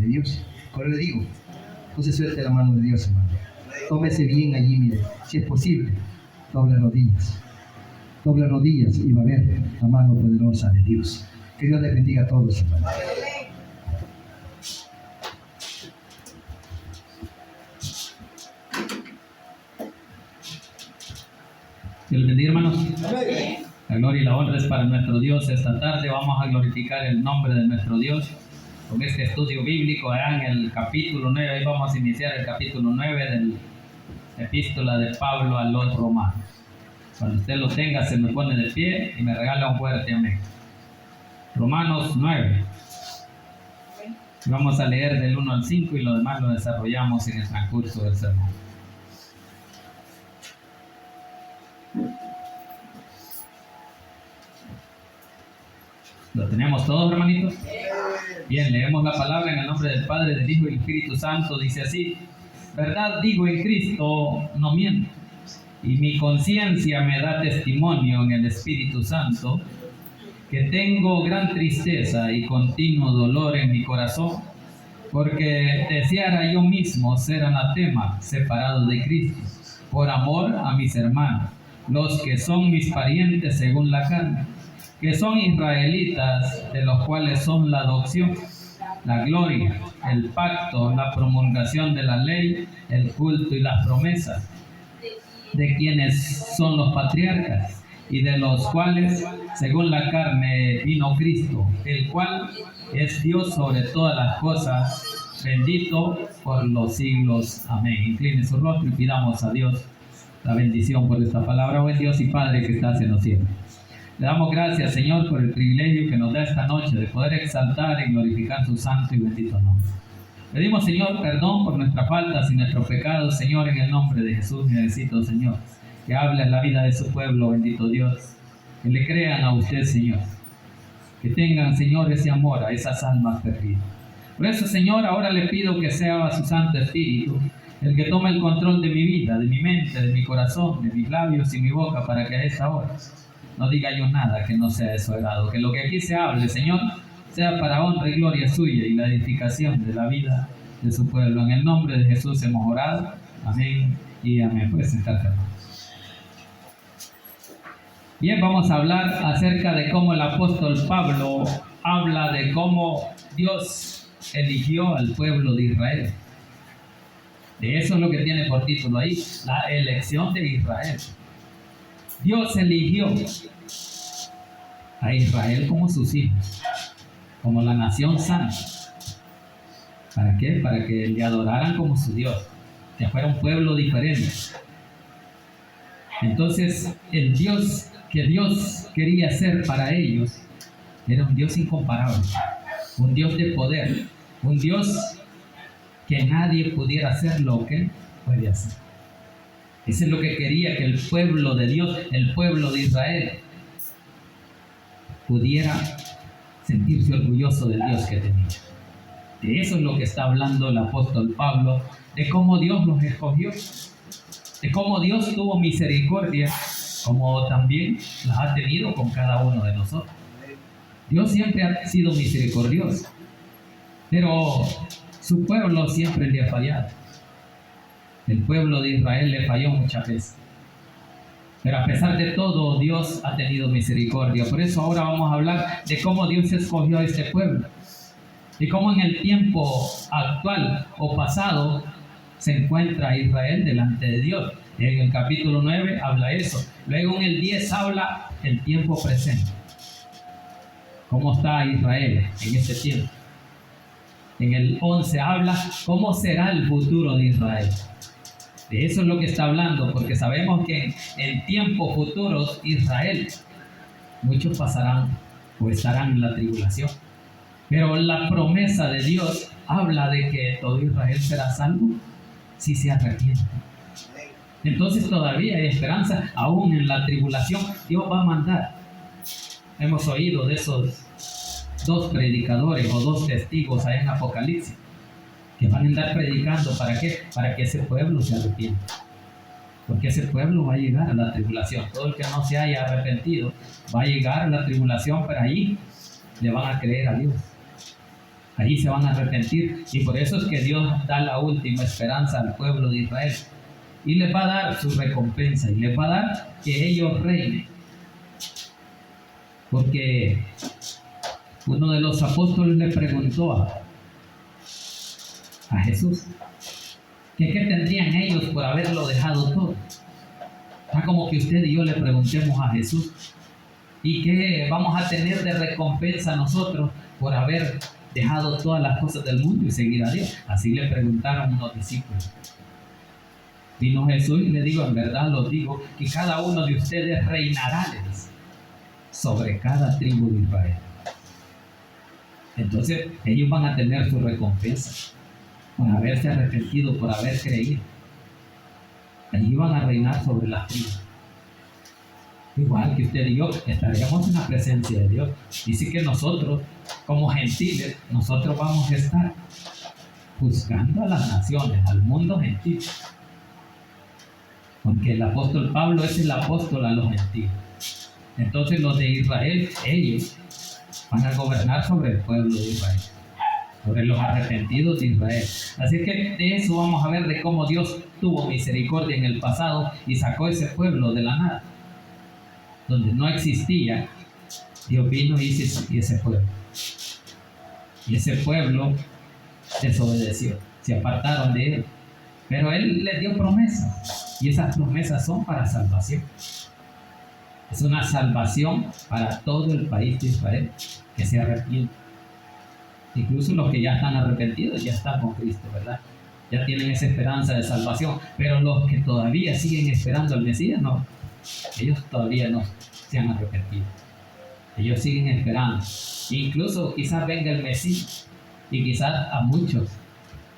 de Dios. Pero le digo, no se suelte la mano de Dios, hermano. Tómese bien allí, mire, si es posible, doble rodillas y va a ver la mano poderosa de Dios. Que Dios les bendiga a todos, hermano. Dios les bendiga, hermanos. La gloria y la honra es para nuestro Dios. Esta tarde vamos a glorificar el nombre de nuestro Dios con este estudio bíblico allá en el capítulo 9. Ahí vamos a iniciar el capítulo 9 de la epístola de Pablo a los romanos. Cuando usted lo tenga, se me pone de pie y me regala un fuerte amén. Romanos 9. Vamos a leer del 1 al 5 y lo demás lo desarrollamos en el transcurso del sermón. ¿Lo tenemos todos, hermanitos? Bien, leemos la palabra en el nombre del Padre, del Hijo y del Espíritu Santo. Dice así: verdad digo en Cristo, no miento, y mi conciencia me da testimonio en el Espíritu Santo, que tengo gran tristeza y continuo dolor en mi corazón, porque deseara yo mismo ser anatema, separado de Cristo, por amor a mis hermanos, los que son mis parientes según la carne, que son israelitas, de los cuales son la adopción, la gloria, el pacto, la promulgación de la ley, el culto y las promesas, de quienes son los patriarcas, y de los cuales, según la carne, vino Cristo, el cual es Dios sobre todas las cosas, bendito por los siglos. Amén. Incline su rostro y pidamos a Dios la bendición por esta palabra. Buen Dios y Padre que estás en los cielos, le damos gracias, Señor, por el privilegio que nos da esta noche de poder exaltar y glorificar tu santo y bendito nombre. Pedimos, Señor, perdón por nuestras faltas y nuestros pecados, Señor, en el nombre de Jesús. Necesito, Señor, que hable en la vida de su pueblo, bendito Dios, que le crean a usted, Señor, que tengan, Señor, ese amor a esas almas perdidas. Por eso, Señor, ahora le pido que sea su Santo Espíritu el que tome el control de mi vida, de mi mente, de mi corazón, de mis labios y mi boca, para que a esta hora no diga yo nada que no sea de su agrado. Que lo que aquí se hable, Señor, sea para honra y gloria suya y la edificación de la vida de su pueblo. En el nombre de Jesús hemos orado. Amén y amén. Puede sentarse, hermano. Bien, vamos a hablar acerca de cómo el apóstol Pablo habla de cómo Dios eligió al pueblo de Israel. De eso es lo que tiene por título ahí, la elección de Israel. Dios eligió a Israel como sus hijos, como la nación santa. ¿Para qué? Para que le adoraran como su Dios, que fuera un pueblo diferente. Entonces, el Dios que Dios quería ser para ellos era un Dios incomparable, un Dios de poder, un Dios que nadie pudiera hacer lo que Él puede hacer. Eso es lo que quería, que el pueblo de Dios, el pueblo de Israel, pudiera sentirse orgulloso del Dios que tenía. De eso es lo que está hablando el apóstol Pablo, de cómo Dios los escogió, de cómo Dios tuvo misericordia, como también las ha tenido con cada uno de nosotros. Dios siempre ha sido misericordioso, pero su pueblo siempre le ha fallado. El pueblo de Israel le falló muchas veces, pero a pesar de todo, Dios ha tenido misericordia. Por eso ahora vamos a hablar de cómo Dios escogió a este pueblo y cómo en el tiempo actual o pasado se encuentra Israel delante de Dios. En el capítulo 9 habla eso. Luego en el 10 habla el tiempo presente. ¿Cómo está Israel en este tiempo? En el 11 habla cómo será el futuro de Israel. De eso es lo que está hablando, porque sabemos que en tiempos futuros Israel, muchos pasarán o estarán en la tribulación. Pero la promesa de Dios habla de que todo Israel será salvo si se arrepiente. Entonces todavía hay esperanza, aún en la tribulación Dios va a mandar. Hemos oído de esos dos predicadores o dos testigos allá en Apocalipsis, que van a andar predicando. ¿Para qué? Para que ese pueblo se arrepienta. Porque ese pueblo va a llegar a la tribulación. Todo el que no se haya arrepentido va a llegar a la tribulación, pero ahí le van a creer a Dios. Allí se van a arrepentir, y por eso es que Dios da la última esperanza al pueblo de Israel. Y les va a dar su recompensa, y les va a dar que ellos reinen. Porque uno de los apóstoles le preguntó a Jesús que qué tendrían ellos por haberlo dejado todo. Está como que usted y yo le preguntemos a Jesús, ¿y qué vamos a tener de recompensa nosotros por haber dejado todas las cosas del mundo y seguir a Dios? Así le preguntaron unos discípulos. Vino Jesús y le digo, en verdad lo digo, que cada uno de ustedes reinará, le dice, sobre cada tribu de Israel. Entonces ellos van a tener su recompensa por haberse arrepentido, por haber creído. Allí van a reinar sobre las tribus. Igual que usted y yo estaremos en la presencia de Dios. Dice que nosotros, como gentiles, nosotros vamos a estar juzgando a las naciones, al mundo gentil. Porque el apóstol Pablo es el apóstol a los gentiles. Entonces los de Israel, ellos van a gobernar sobre el pueblo de Israel, sobre los arrepentidos de Israel. Así que de eso vamos a ver, de cómo Dios tuvo misericordia en el pasado y sacó ese pueblo de la nada, donde no existía. Dios vino y hizo ese pueblo. Y ese pueblo desobedeció, se apartaron de él. Pero él les dio promesas, y esas promesas son para salvación. Es una salvación para todo el país de Israel que se arrepiente. Incluso los que ya están arrepentidos ya están con Cristo, ¿verdad? Ya tienen esa esperanza de salvación. Pero los que todavía siguen esperando al Mesías, no. Ellos todavía no se han arrepentido. Ellos siguen esperando. Incluso quizás venga el Mesías y quizás a muchos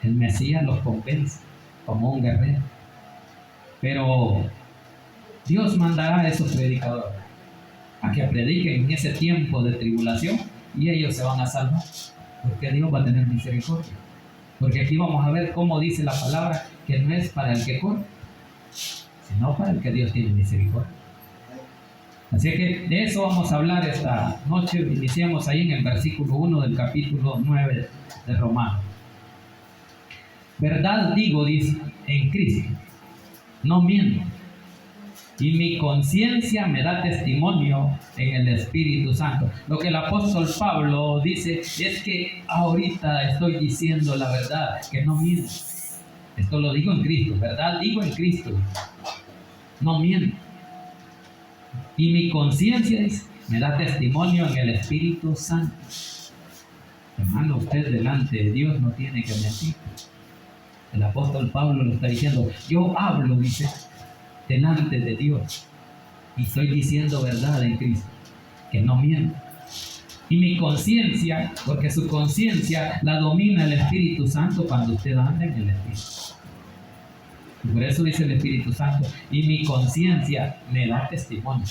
el Mesías los convence como un guerrero. Pero Dios mandará a esos predicadores a que prediquen en ese tiempo de tribulación y ellos se van a salvar, porque Dios va a tener misericordia. Porque aquí vamos a ver cómo dice la palabra que no es para el que corre, sino para el que Dios tiene misericordia. Así que de eso vamos a hablar esta noche. Iniciamos ahí en el versículo 1 del capítulo 9 de Romanos. Verdad digo, dice, en Cristo, no miento. Y mi conciencia me da testimonio en el Espíritu Santo. Lo que el apóstol Pablo dice es que ahorita estoy diciendo la verdad, que no miento. Esto lo digo en Cristo, ¿verdad? Digo en Cristo, no miento. Y mi conciencia me da testimonio en el Espíritu Santo. Hermano, usted delante de Dios no tiene que mentir. El apóstol Pablo lo está diciendo. Yo hablo, dice, delante de Dios, y estoy diciendo verdad en Cristo, que no miento. Y mi conciencia, porque su conciencia la domina el Espíritu Santo cuando usted anda en el Espíritu. Y por eso dice el Espíritu Santo, y mi conciencia me da testimonio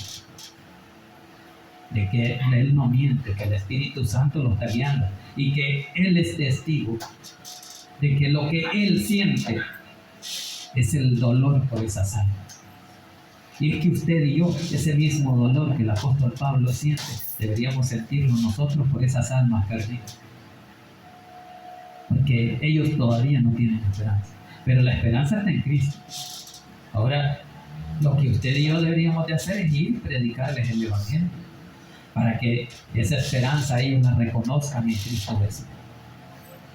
de que Él no miente, que el Espíritu Santo lo está guiando, y que Él es testigo de que lo que Él siente es el dolor por esas almas. Y es que usted y yo, ese mismo dolor que el apóstol Pablo siente, deberíamos sentirlo nosotros por esas almas perdidas. Porque ellos todavía no tienen esperanza. Pero la esperanza está en Cristo. Ahora, lo que usted y yo deberíamos de hacer es ir y predicarles el Evangelio, para que esa esperanza ellos la reconozcan en Cristo Jesús.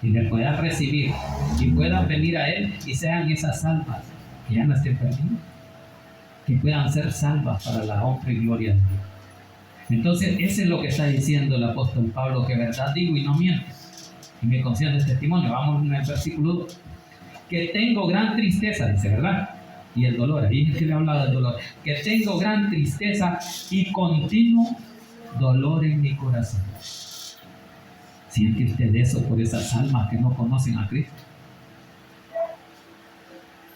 Y le puedan recibir, y puedan venir a Él, y sean esas almas que ya no estén perdidas, que puedan ser salvas para la honra y gloria de Dios. Entonces, eso es lo que está diciendo el apóstol Pablo, que verdad digo y no miento. Y me concede el testimonio. Vamos en el versículo 2. Que tengo gran tristeza, dice, ¿verdad? Y el dolor, ahí es que le hablaba del dolor. Que tengo gran tristeza y continuo dolor en mi corazón. ¿Siente usted eso por esas almas que no conocen a Cristo?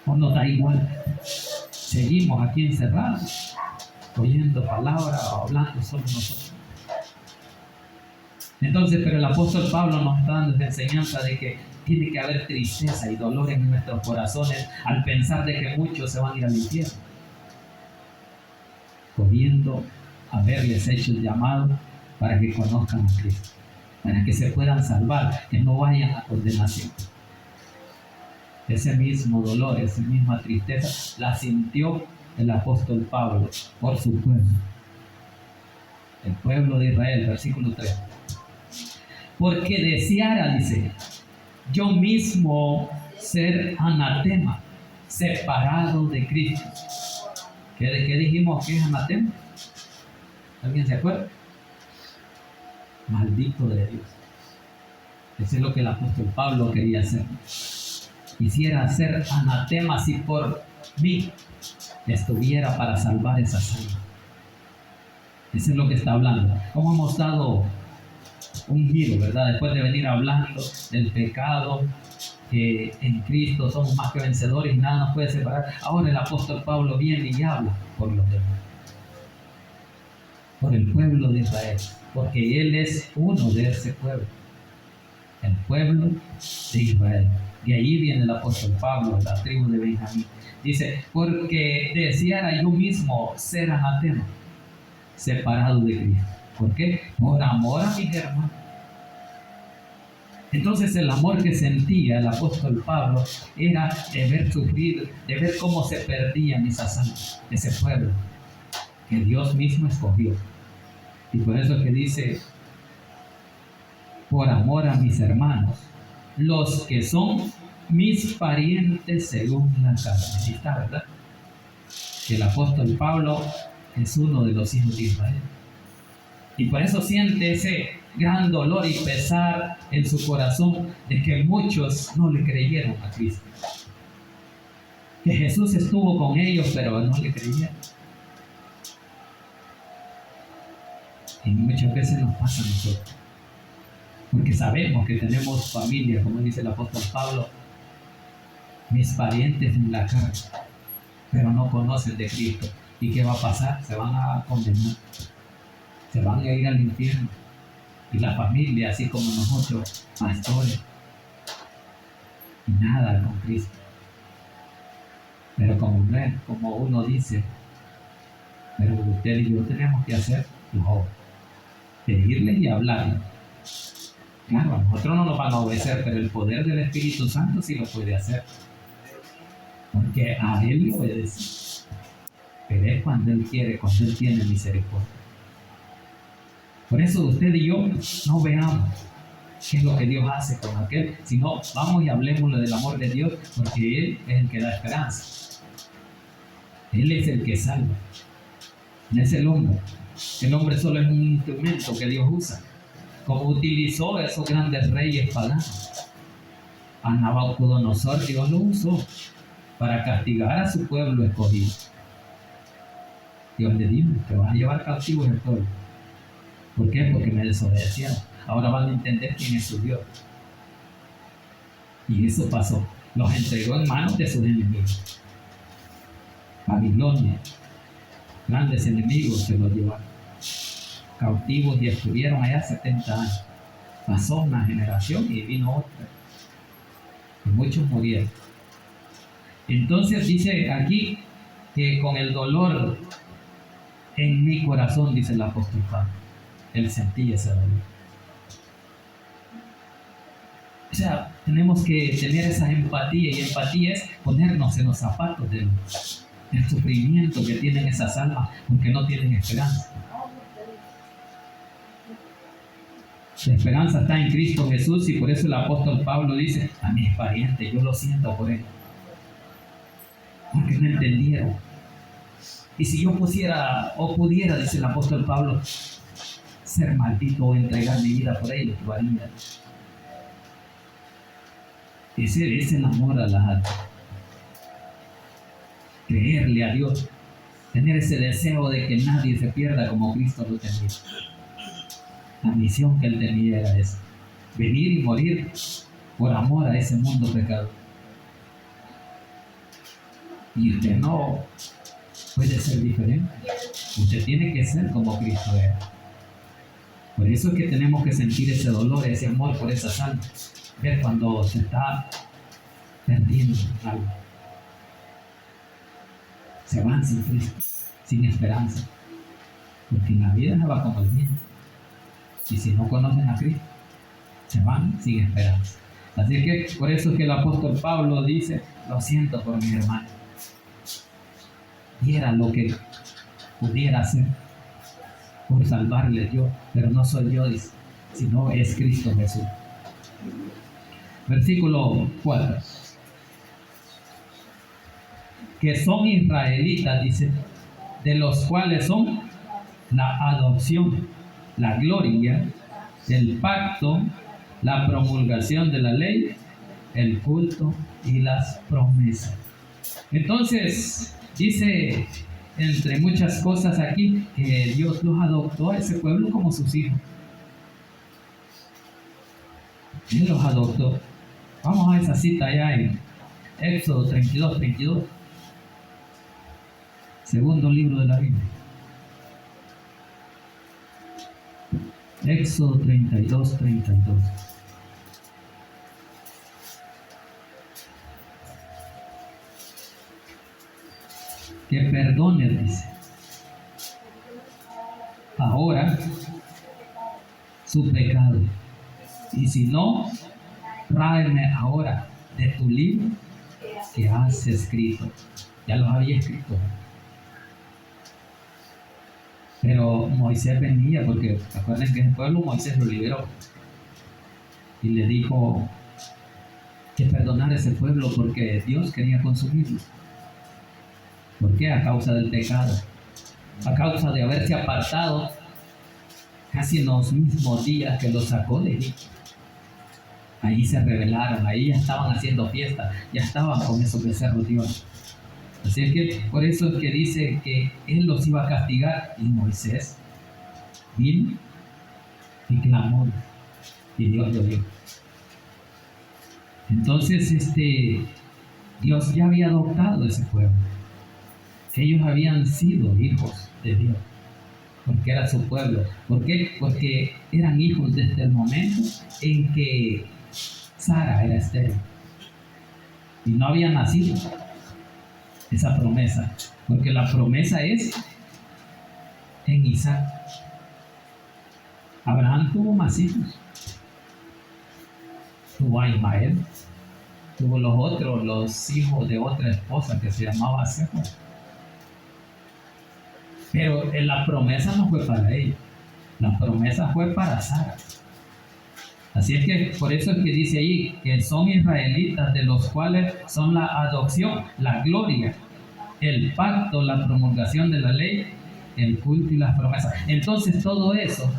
¿O no da igual? Seguimos aquí encerrados, oyendo palabras o hablando solo nosotros. Entonces, pero el apóstol Pablo nos está dando esa enseñanza de que tiene que haber tristeza y dolor en nuestros corazones al pensar de que muchos se van a ir al infierno, pudiendo haberles hecho el llamado para que conozcan a Cristo. para que se puedan salvar, que no vayan a condenación. Ese mismo dolor, esa misma tristeza, la sintió el apóstol Pablo por su pueblo, el pueblo de Israel, versículo 3. Porque deseara, dice, yo mismo ser anatema, separado de Cristo. ¿Qué dijimos que es anatema? ¿Alguien se acuerda? Maldito de Dios. Eso es lo que el apóstol Pablo quería hacer. Quisiera ser anatema si por mí estuviera para salvar esas almas. Eso es lo que está hablando. ¿Cómo hemos dado un giro, verdad? Después de venir hablando del pecado, que en Cristo somos más que vencedores y nada nos puede separar. Ahora el apóstol Pablo viene y habla por los demás, por el pueblo de Israel, porque él es uno de ese pueblo, el pueblo de Israel. Y allí viene el apóstol Pablo, la tribu de Benjamín. Dice, porque deseara yo mismo ser anatema, separado de Cristo. ¿Por qué? Por amor a mis hermanos. Entonces el amor que sentía el apóstol Pablo era de ver sufrir, de ver cómo se perdían esas almas, ese pueblo que Dios mismo escogió. Y por eso que dice, por amor a mis hermanos, los que son mis parientes según la carne. Ahí está, ¿verdad? Que el apóstol Pablo es uno de los hijos de Israel. Y por eso siente ese gran dolor y pesar en su corazón de que muchos no le creyeron a Cristo. Que Jesús estuvo con ellos, pero no le creyeron. Y muchas veces nos pasa a nosotros. Porque sabemos que tenemos familia, como dice el apóstol Pablo, mis parientes en la carne, pero no conocen de Cristo. ¿Y qué va a pasar? Se van a condenar. Se van a ir al infierno. Y la familia, así como nosotros, pastores, y nada con Cristo. Pero como uno dice, pero usted y yo tenemos que hacer lo pedirles y hablarles. Claro, a nosotros no nos van a obedecer, pero el poder del Espíritu Santo sí lo puede hacer. Porque a Él le obedece. Pero es cuando Él quiere, cuando Él tiene misericordia. Por eso usted y yo no veamos qué es lo que Dios hace con aquel, sino vamos y hablemosle del amor de Dios, porque Él es el que da esperanza. Él es el que salva. No es el hombre. El hombre solo es un instrumento que Dios usa. Como utilizó a esos grandes reyes paganos. A Nabucodonosor Dios lo usó para castigar a su pueblo escogido. Dios le dijo, te vas a llevar cautivo el pueblo. ¿Por qué? Porque me desobedecieron. Ahora van a entender quién es su Dios. Y eso pasó. Los entregó en manos de sus enemigos. Babilonia, grandes enemigos se los llevaron cautivos y estuvieron allá 70 años. Pasó una generación y vino otra. Y muchos murieron. Entonces dice aquí que con el dolor en mi corazón, dice el apóstol Pablo, él sentía ese dolor. O sea, tenemos que tener esa empatía, y empatía es ponernos en los zapatos del sufrimiento que tienen esas almas porque no tienen esperanza. La esperanza está en Cristo Jesús, y por eso el apóstol Pablo dice, a mis parientes, yo lo siento por él, porque no entendieron. Y si yo pudiera, dice el apóstol Pablo, ser maldito o entregar mi vida por ellos, lo haría. Ese es el amor a las almas. Creerle a Dios, tener ese deseo de que nadie se pierda como Cristo lo tenía. La misión que Él tenía era esa: venir y morir por amor a ese mundo pecador. Y usted no puede ser diferente. Usted tiene que ser como Cristo era. Por eso es que tenemos que sentir ese dolor, ese amor por esas almas. Ver cuando se está perdiendo algo. Se van sin Cristo, sin esperanza. Porque en la vida se va como el viento. Y si no conocen a Cristo, se van sin esperanza. Así que por eso es que el apóstol Pablo dice, lo siento por mi hermano. Diera lo que pudiera hacer por salvarle yo, pero no soy yo, dice, sino es Cristo Jesús. Versículo 4. Que son israelitas, dice, de los cuales son la adopción, la gloria, el pacto, la promulgación de la ley, el culto y las promesas. Entonces, dice, entre muchas cosas aquí, que Dios los adoptó a ese pueblo como sus hijos. Él los adoptó. Vamos a esa cita allá en Éxodo 32. Segundo libro de la Biblia. Éxodo 32. Que perdone, dice, ahora su pecado. Y si no, tráeme ahora de tu libro que has escrito. Ya los había escrito. Pero Moisés venía, porque acuérdense que el pueblo Moisés lo liberó. Y le dijo que perdonara a ese pueblo porque Dios quería consumirlo. ¿Por qué? A causa del pecado. A causa de haberse apartado casi en los mismos días que los sacó de Egipto. Ahí se rebelaron, ahí ya estaban haciendo fiesta, ya estaban con esos becerros Dios. Así es que por eso es que dice que Él los iba a castigar. Y Moisés vino y clamó, y Dios lo dio. Entonces Dios ya había adoptado ese pueblo. Ellos habían sido hijos de Dios, porque era su pueblo. ¿Por qué? Porque eran hijos desde el momento en que Sara era estéril y no había nacido esa promesa, porque la promesa es en Isaac. Abraham tuvo más hijos, tuvo a Ismael, tuvo los hijos de otra esposa que se llamaba Sephora. Pero la promesa no fue para ellos, la promesa fue para Sara. Así es que por eso es que dice ahí que son israelitas, de los cuales son la adopción, la gloria, el pacto, la promulgación de la ley, el culto y las promesas. Entonces todo eso,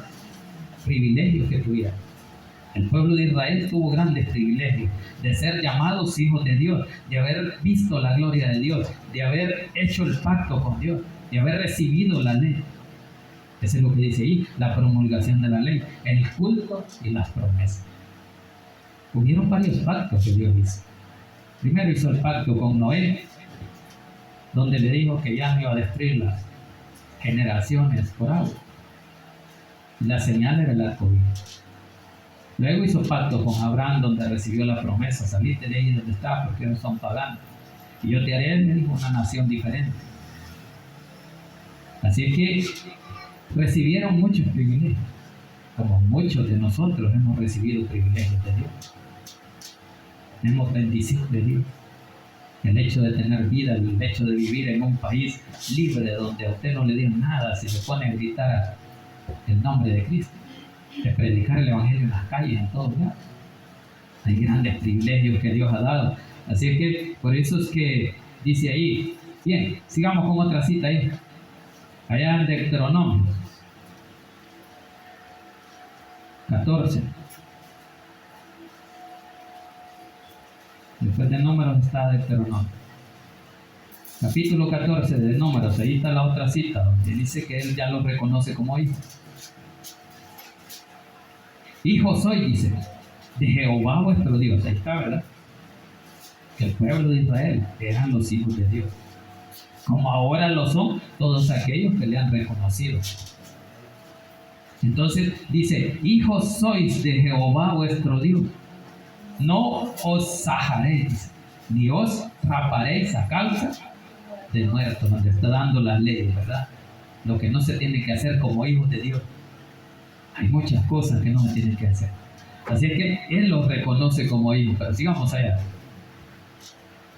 privilegios que tuvieron. El pueblo de Israel tuvo grandes privilegios de ser llamados hijos de Dios, de haber visto la gloria de Dios, de haber hecho el pacto con Dios, de haber recibido la ley. Eso es lo que dice ahí, la promulgación de la ley, el culto y las promesas. Hubieron varios pactos que Dios hizo. Primero hizo el pacto con Noé, donde le dijo que ya no iba a destruir las generaciones por agua. La señal era el arcoíris. Luego hizo pacto con Abraham, donde recibió la promesa: salite de ahí donde estás, porque ellos son paganos, y yo te haré, me dijo, una nación diferente. Así que recibieron muchos privilegios, como muchos de nosotros hemos recibido privilegios de Dios. Hemos bendecido de Dios. El hecho de tener vida, el hecho de vivir en un país libre, donde a usted no le digan nada si se pone a gritar el nombre de Cristo, de predicar el Evangelio en las calles, en todos lados. Hay grandes privilegios que Dios ha dado. Así es que por eso es que dice ahí. Bien, sigamos con otra cita ahí. Allá en Deuteronomio 14. Después de Números está Deuteronomio. Capítulo 14 de Números, ahí está la otra cita, donde dice que Él ya los reconoce como hijos. Hijo soy, dice, de Jehová vuestro Dios. Ahí está, ¿verdad? Que el pueblo de Israel eran los hijos de Dios, como ahora lo son todos aquellos que le han reconocido. Entonces dice: hijos sois de Jehová vuestro Dios, no os sajaréis, ni os raparéis a causa de muertos. Donde está dando las leyes, ¿verdad? Lo que no se tiene que hacer como hijos de Dios. Hay muchas cosas que no se tienen que hacer. Así es que Él los reconoce como hijos. Pero sigamos allá.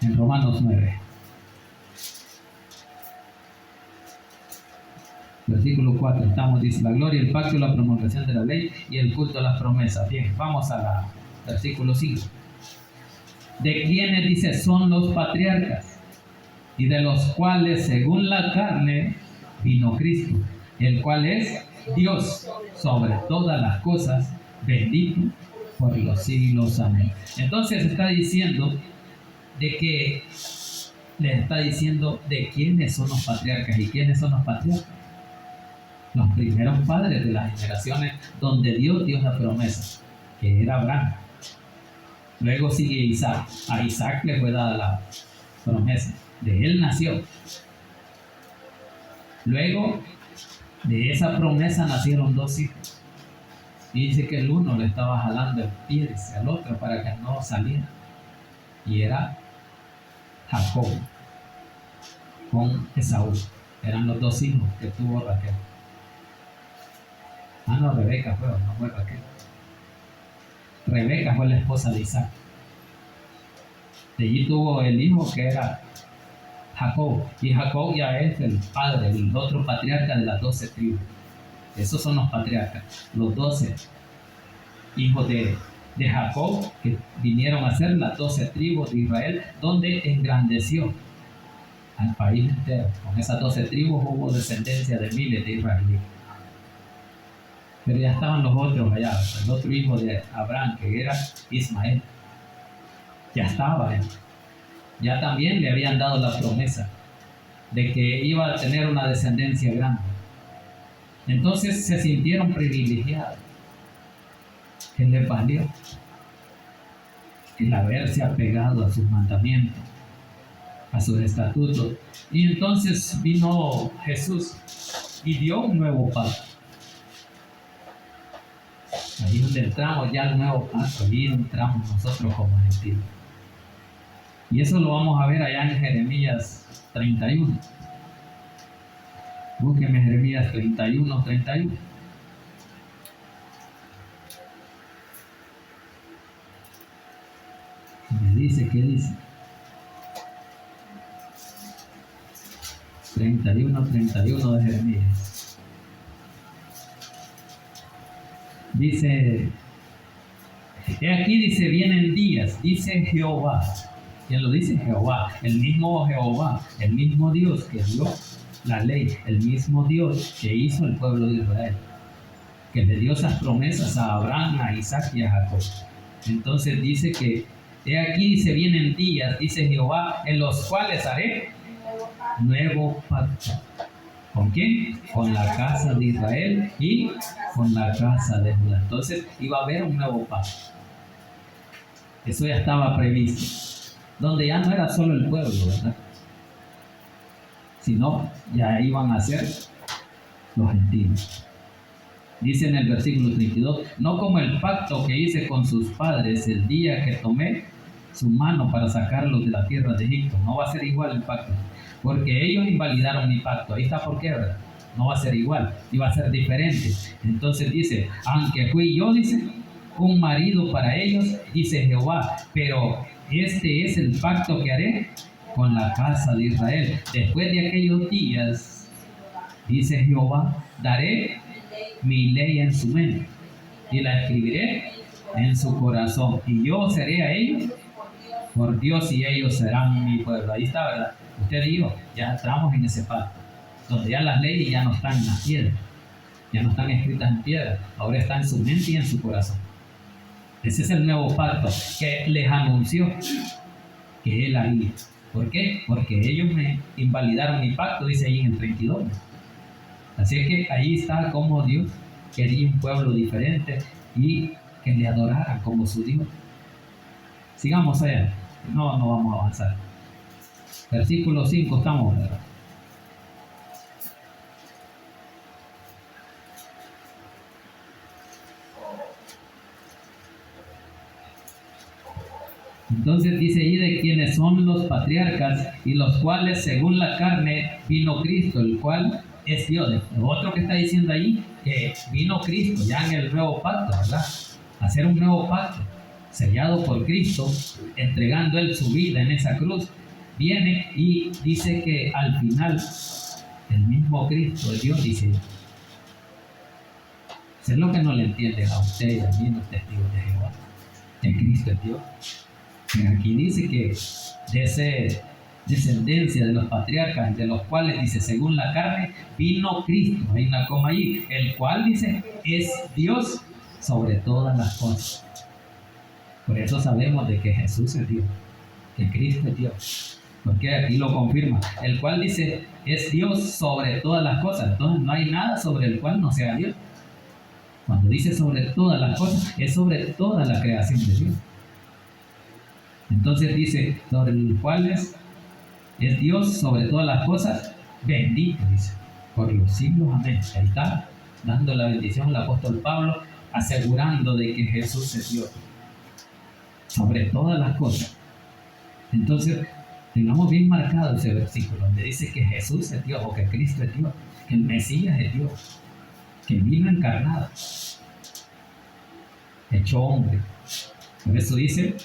En Romanos 9. Versículo 4, estamos, dice, la gloria, el pacto, la promulgación de la ley y el culto a las promesas. Bien, vamos a la versículo 5. De quienes, dice, son los patriarcas, y de los cuales, según la carne, vino Cristo, el cual es Dios sobre todas las cosas, bendito por los siglos. Amén. Entonces está diciendo de que, les está diciendo de quiénes son los patriarcas. ¿Y quiénes son los patriarcas? Los primeros padres de las generaciones donde Dios dio la promesa, que era Abraham. Luego sigue Isaac. A Isaac le fue dada la promesa. De él nació. Luego de esa promesa nacieron dos hijos. Y dice que el uno le estaba jalando el pie al otro para que no saliera. Y era Jacob con Esaú. Eran los dos hijos que tuvo Raquel. Ah, no, Rebeca fue, no fue Raquel. Rebeca fue la esposa de Isaac. De allí tuvo el hijo que era Jacob. Y Jacob ya es el padre, el otro patriarca de las 12 tribus. Esos son los patriarcas, los 12 hijos de Jacob, que vinieron a ser las 12 tribus de Israel, donde engrandeció al país entero. Con esas 12 tribus hubo descendencia de miles de israelíes. Pero ya estaban los otros allá, el otro hijo de Abraham, que era Ismael. Ya estaba él. Ya también le habían dado la promesa de que iba a tener una descendencia grande. Entonces se sintieron privilegiados. ¿Qué les valió? El haberse apegado a sus mandamientos, a sus estatutos. Y entonces vino Jesús y dio un nuevo pacto. Ahí donde entramos ya al nuevo pacto, ahí entramos nosotros como gentiles. Y eso lo vamos a ver allá en Jeremías 31. Búsqueme Jeremías 31. Me dice, ¿qué dice? 31 de Jeremías. Dice, he aquí, dice, vienen días, dice Jehová. ¿Quién lo dice? Jehová. El mismo Jehová, el mismo Dios que dio la ley, el mismo Dios que hizo el pueblo de Israel, que le dio esas promesas a Abraham, a Isaac y a Jacob. Entonces dice que, he aquí, dice, vienen días, dice Jehová, en los cuales haré nuevo pacto. ¿Con quién? Con la casa de Israel y con la casa de Judá. Entonces iba a haber un nuevo pacto. Eso ya estaba previsto. Donde ya no era solo el pueblo, ¿verdad? Sino ya iban a ser los gentiles. Dice en el versículo 32, no como el pacto que hice con sus padres el día que tomé su mano para sacarlos de la tierra de Egipto. No va a ser igual el pacto, porque ellos invalidaron mi pacto. Ahí está por qué, ¿verdad? No va a ser igual, y va a ser diferente. Entonces dice, aunque fui yo, dice, un marido para ellos, dice Jehová, pero este es el pacto que haré con la casa de Israel. Después de aquellos días, dice Jehová, daré mi ley en su mente y la escribiré en su corazón. Y yo seré a ellos por Dios y ellos serán mi pueblo. Ahí está, ¿verdad? Usted y yo ya entramos en ese pacto, donde ya las leyes ya no están en la piedra, ya no están escritas en piedra, ahora está en su mente y en su corazón. Ese es el nuevo pacto que les anunció que él haría. ¿Por qué? Porque ellos me invalidaron mi pacto, dice ahí en el 32. Así es que ahí está como Dios quería un pueblo diferente y que le adoraran como su Dios. Sigamos allá, no vamos a avanzar. Versículo 5 estamos, ¿verdad? Entonces dice ahí de quienes son los patriarcas y los cuales según la carne vino Cristo, el cual es Dios. Lo otro que está diciendo ahí, que vino Cristo ya en el nuevo pacto, ¿verdad? hacer un nuevo pacto, sellado por Cristo, entregando Él su vida en esa cruz, viene y dice que al final el mismo Cristo, Dios, dice, eso es lo que no le entienden a usted y a mí, los testigos de Jehová, que Cristo es Dios. Y aquí dice que de esa descendencia de los patriarcas, de los cuales dice, según la carne, vino Cristo, hay una coma allí, el cual dice, es Dios sobre todas las cosas. Por eso sabemos de que Jesús es Dios, que Cristo es Dios, porque aquí lo confirma, el cual dice, es Dios sobre todas las cosas. Entonces no hay nada sobre el cual no sea Dios. Cuando dice sobre todas las cosas, es sobre toda la creación de Dios. Entonces dice, sobre los cuales es Dios sobre todas las cosas, bendito, dice, por los siglos, amén. Ahí está, dando la bendición al apóstol Pablo, asegurando de que Jesús es Dios, sobre todas las cosas. Entonces, tengamos bien marcado ese versículo, donde dice que Jesús es Dios, o que Cristo es Dios, que el Mesías es Dios, que vino encarnado, hecho hombre. Por eso dice,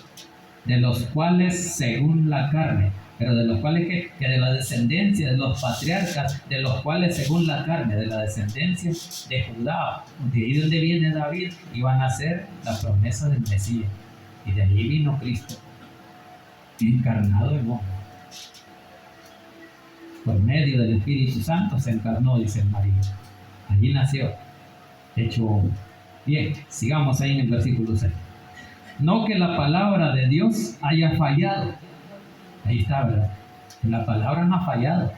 de los cuales según la carne, pero de los cuales que de la descendencia de los patriarcas, de los cuales según la carne, de la descendencia de Judá, de ahí donde viene David, iban a ser la promesa del Mesías, y de allí vino Cristo, encarnado en hombre. Por medio del Espíritu Santo se encarnó, dice María. Allí nació, hecho hombre. Bien, sigamos ahí en el versículo 6. No que la palabra de Dios haya fallado. Ahí está, ¿verdad? La palabra no ha fallado.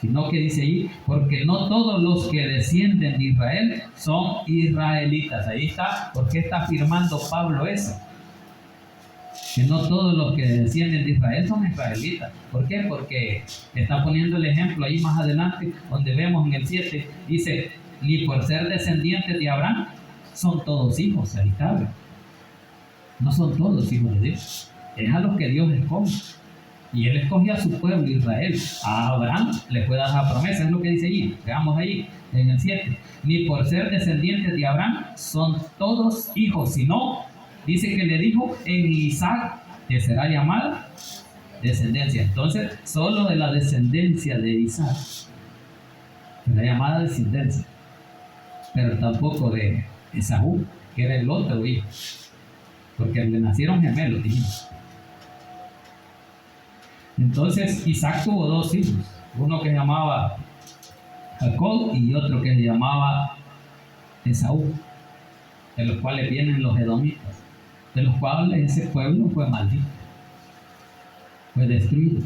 Sino que dice ahí, porque no todos los que descienden de Israel son israelitas. Ahí está, ¿por qué está afirmando Pablo eso? Que no todos los que descienden de Israel son israelitas. ¿Por qué? Porque está poniendo el ejemplo ahí más adelante, donde vemos en el 7, dice, ni por ser descendientes de Abraham son todos hijos. Ahí está, ¿verdad? No son todos hijos de Dios, es a los que Dios escoge. Y Él escogió a su pueblo Israel. A Abraham le fue dada la promesa, es lo que dice allí. Veamos ahí en el 7. Ni por ser descendientes de Abraham son todos hijos, sino, dice que le dijo, en Isaac que será llamada descendencia. Entonces, solo de la descendencia de Isaac será llamada descendencia, pero tampoco de Esaú, que era el otro hijo, porque le nacieron gemelos, dijimos. Entonces Isaac tuvo dos hijos, uno que se llamaba Jacob y otro que se llamaba Esaú, de los cuales vienen los edomitas, de los cuales ese pueblo fue maldito, fue destruido.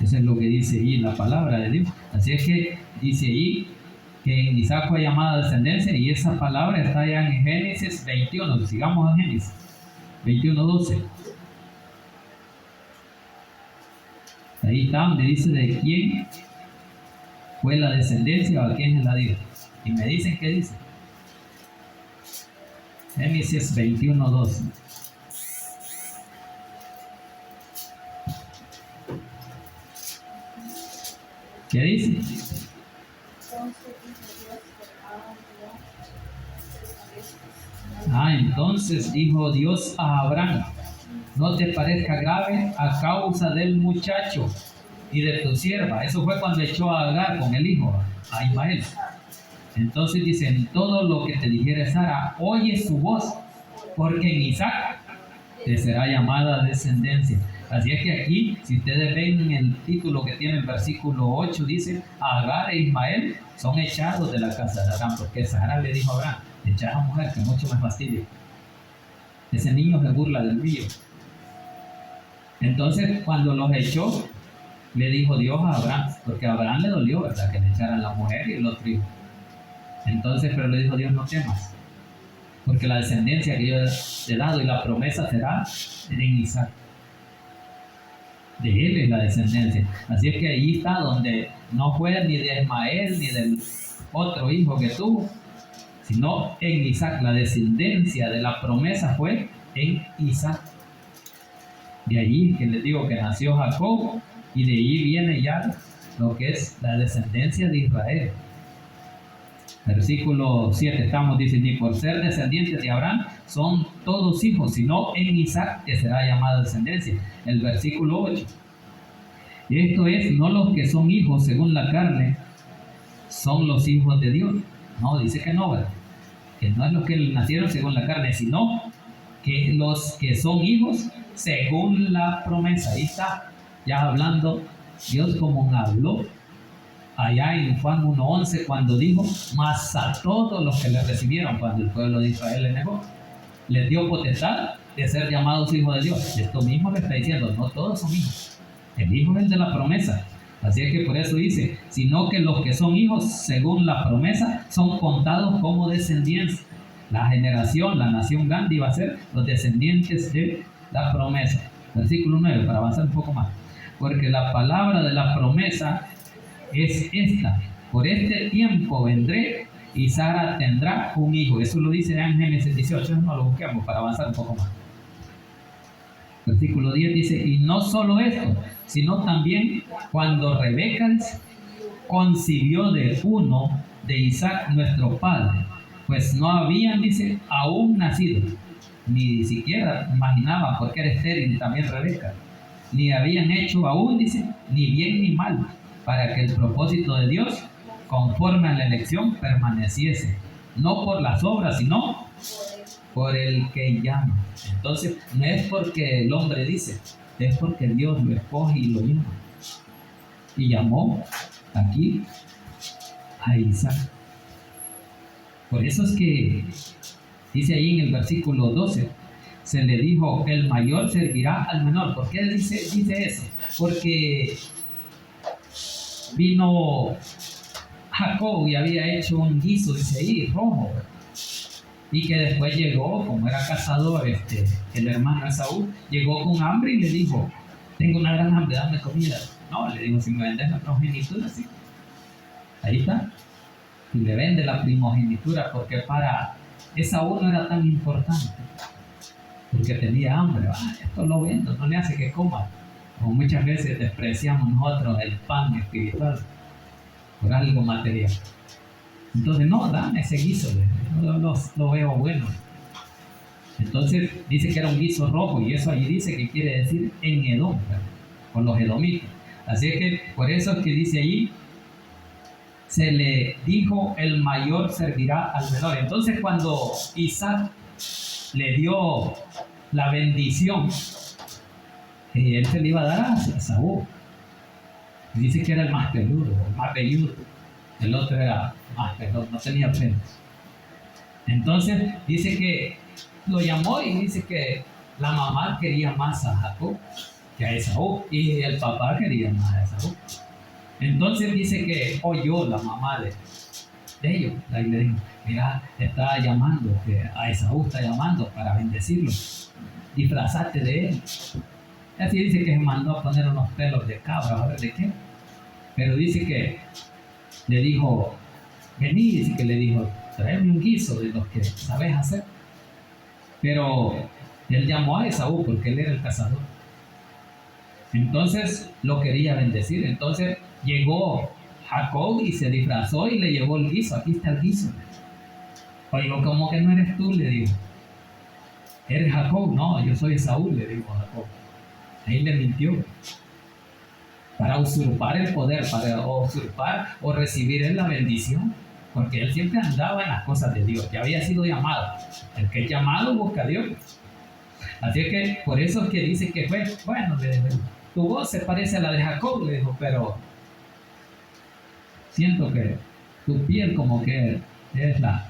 Eso es lo que dice ahí la palabra de Dios. Así es que dice ahí que en Isaac fue llamada descendencia, y esa palabra está ya en Génesis 21. Sigamos en Génesis 21:12. Ahí está donde dice de quién fue la descendencia o a quién es la dio. Y me dicen qué dice. Génesis 21:12. ¿Qué dice? Entonces dijo Dios a Abraham, no te parezca grave a causa del muchacho y de tu sierva. Eso fue cuando echó a Agar con el hijo, a Ismael. Entonces dice, en todo lo que te dijere Sara, oye su voz, porque en Isaac te será llamada descendencia. Así es que aquí, si ustedes ven en el título que tiene el versículo 8, dice, Agar e Ismael son echados de la casa de Abraham, porque Sara le dijo a Abraham, echa a la mujer que mucho me fastidia. Ese niño se burla del mío. Entonces, cuando los echó, le dijo Dios a Abraham, porque a Abraham le dolió, ¿verdad?, que le echaran la mujer y el otro hijo. Entonces, pero le dijo Dios, no temas, porque la descendencia que yo te he dado y la promesa será en Isaac. De él es la descendencia. Así es que ahí está donde no fue ni de Ismael ni del otro hijo que tuvo, sino en Isaac. La descendencia de la promesa fue en Isaac. De allí que les digo que nació Jacob, y de allí viene ya lo que es la descendencia de Israel. Versículo 7 estamos, dice, ni por ser descendientes de Abraham son todos hijos, sino en Isaac que será llamada descendencia. El versículo 8. Esto es, no los que son hijos según la carne, son los hijos de Dios. No, dice que no, ¿verdad? Que no es los que nacieron según la carne, sino que los que son hijos según la promesa. Ahí está, ya hablando Dios como habló allá en Juan 1:11 cuando dijo, mas a todos los que le recibieron, cuando el pueblo de Israel le negó, les dio potestad de ser llamados hijos de Dios. Esto mismo le está diciendo, no todos son hijos. El hijo es el de la promesa. Así es que por eso dice, sino que los que son hijos según la promesa son contados como descendientes. La generación, la nación grande iba a ser los descendientes de la promesa. Versículo 9, para avanzar un poco más. Porque la palabra de la promesa es esta: por este tiempo vendré y Sara tendrá un hijo. Eso lo dice en Génesis 18, no lo busquemos para avanzar un poco más. Versículo 10 dice, y no solo esto, sino también cuando Rebeca concibió de uno de Isaac nuestro padre, pues no habían, dice, aún nacido, ni siquiera imaginaban, porque era estéril también Rebeca, ni habían hecho aún, dice, ni bien ni mal, para que el propósito de Dios, conforme a la elección, permaneciese, no por las obras, sino por el que llama. Entonces, no es porque el hombre dice, es porque Dios lo escoge y lo llama. Y llamó aquí a Isaac. Por eso es que dice ahí en el versículo 12, se le dijo, el mayor servirá al menor. ¿Por qué dice eso? Porque vino Jacob y había hecho un guiso, dice ahí, rojo, y que después llegó, como era cazador, el hermano Esaú, llegó con hambre y le dijo, tengo una gran hambre, dame comida. No, le dijo, si me vendes la primogenitura, sí. Ahí está. Y le vende la primogenitura, porque para Esaú no era tan importante, porque tenía hambre. Esto lo vendo, no le hace que coma. Como muchas veces despreciamos nosotros el pan espiritual por algo material. Entonces, no, dame ese guiso, lo veo bueno. Entonces, dice que era un guiso rojo, y eso allí dice que quiere decir en Edom, con los edomitas. Así es que, por eso es que dice allí, se le dijo, el mayor servirá al menor. Entonces, cuando Isaac le dio la bendición, él se le iba a dar a Esaú. Dice que era el más peludo, el más velludo. El otro era más peludo, no tenía pelos. Entonces dice que lo llamó y dice que la mamá quería más a Jacob que a Esaú, y el papá quería más a Esaú. Entonces dice que oyó la mamá de ellos, y le dijo, mira, está llamando, que a Esaú está llamando para bendecirlo, disfrazate de él. Así dice que se mandó a poner unos pelos de cabra, a ver de qué. Pero dice que le dijo, vení, dice que le dijo, tráeme un guiso de los que sabes hacer. Pero él llamó a Esaú porque él era el cazador. Entonces lo quería bendecir. Entonces llegó Jacob y se disfrazó y le llevó el guiso. Aquí está el guiso. Oigo, ¿cómo que no eres tú? Le dijo. ¿Eres Jacob? No, yo soy Esaú, le dijo Jacob. Ahí le mintió. Para usurpar el poder, para usurpar o recibir él la bendición. Porque él siempre andaba en las cosas de Dios. Ya había sido llamado. El que es llamado busca a Dios. Así es que por eso es que dice que fue, bueno, tu voz se parece a la de Jacob, le dijo, pero siento que tu piel como que es la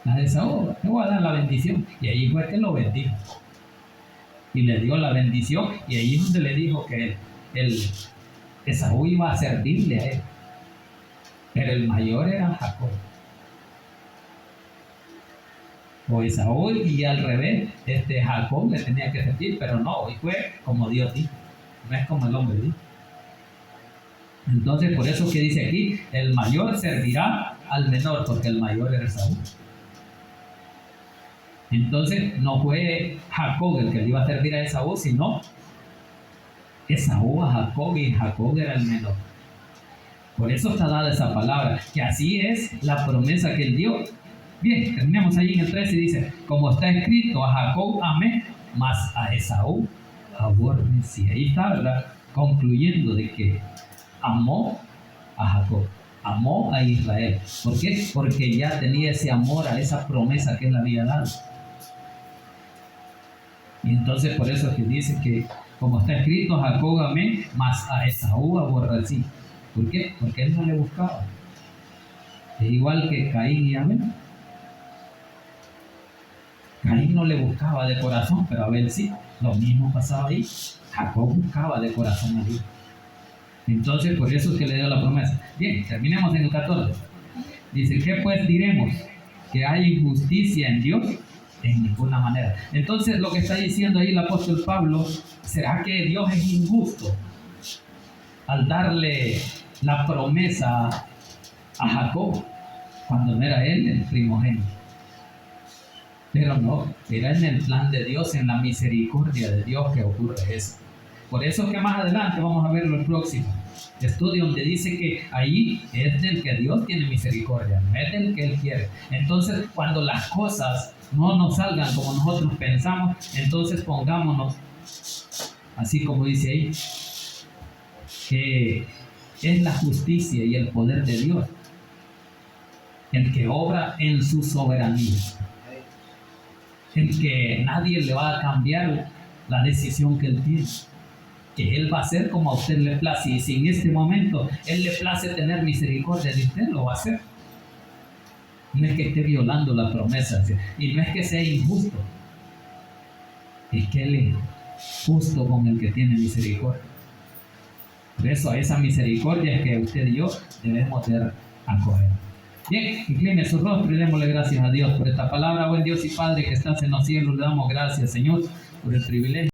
de Esaú. Te voy a dar la bendición. Y ahí fue que lo bendijo. Y le dio la bendición, y ahí es donde le dijo que Esaú iba a servirle a él. Pero el mayor era Jacob. O Esaú, y al revés, Jacob le tenía que servir, pero no, hoy fue como Dios dijo, no es como el hombre dijo. Entonces, por eso que dice aquí, el mayor servirá al menor, porque el mayor era Esaú. Entonces, no fue Jacob el que le iba a servir a Esaú, sino Esaú a Jacob, y Jacob era el menor. Por eso está dada esa palabra, que así es la promesa que él dio. Bien, terminamos ahí en el 13 y dice, como está escrito, a Jacob amé, mas a Esaú aborrecí. Ahí está, ¿verdad? Concluyendo de que amó a Jacob, amó a Israel. ¿Por qué? Porque ya tenía ese amor a esa promesa que él había dado. Y entonces por eso es que dice que, como está escrito, a Jacob amé, mas a Esaú aborrecí. ¿Por qué? Porque él no le buscaba. Es igual que Caín y Abel. Caín no le buscaba de corazón, pero Abel sí. Lo mismo pasaba ahí. Jacob buscaba de corazón a Dios. Entonces, por eso es que le dio la promesa. Bien, terminemos en el 14. Dice, ¿qué pues diremos? ¿Que hay injusticia en Dios? En ninguna manera. Entonces, lo que está diciendo ahí el apóstol Pablo, ¿será que Dios es injusto al darle la promesa a Jacob cuando no era él el primogénito? Pero no, era en el plan de Dios, en la misericordia de Dios que ocurre eso. Por eso es que más adelante vamos a verlo el próximo estudio, donde dice que ahí es del que Dios tiene misericordia, no es del que Él quiere. Entonces, cuando las cosas no nos salgan como nosotros pensamos, entonces pongámonos, así como dice ahí, que es la justicia y el poder de Dios el que obra en su soberanía, el que nadie le va a cambiar la decisión que Él tiene, que Él va a hacer como a usted le place. Y si en este momento Él le place tener misericordia de usted, lo va a hacer. No es que esté violando la promesa, y no es que sea injusto, es que Él es justo con el que tiene misericordia. Por eso a esa misericordia es que usted y yo debemos de acoger. Bien, incline su rostro y démosle gracias a Dios por esta palabra. Buen Dios y Padre que estás en los cielos, le damos gracias, Señor, por el privilegio.